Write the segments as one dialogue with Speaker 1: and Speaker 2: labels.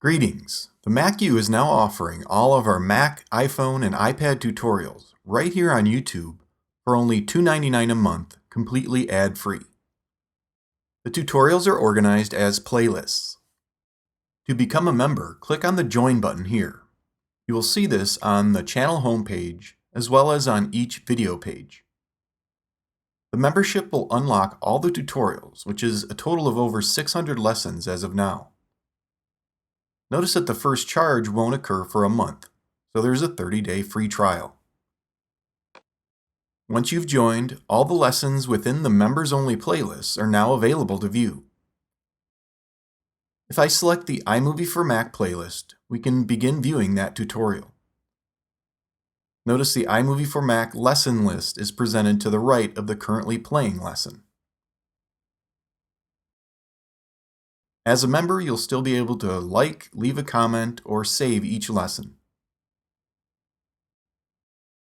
Speaker 1: Greetings! The Mac U is now offering all of our Mac, iPhone, and iPad tutorials right here on YouTube for only $2.99 a month, completely ad-free. The tutorials are organized as playlists. To become a member, click on the Join button here. You will see this on the channel homepage as well as on each video page. The membership will unlock all the tutorials, which is a total of over 600 lessons as of now. Notice that the first charge won't occur for a month, so there's a 30-day free trial. Once you've joined, all the lessons within the members-only playlists are now available to view. If I select the iMovie for Mac playlist, we can begin viewing that tutorial. Notice the iMovie for Mac lesson list is presented to the right of the currently playing lesson. As a member, you'll still be able to like, leave a comment, or save each lesson.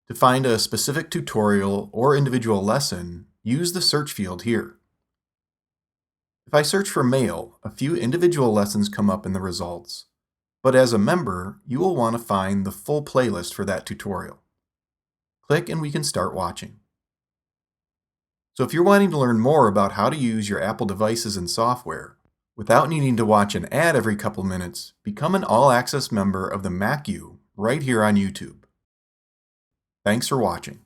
Speaker 1: To find a specific tutorial or individual lesson, use the search field here. If I search for mail, a few individual lessons come up in the results, but as a member, you will want to find the full playlist for that tutorial. Click and we can start watching. So if you're wanting to learn more about how to use your Apple devices and software, without needing to watch an ad every couple minutes, become an all-access member of the Mac U right here on YouTube. Thanks for watching.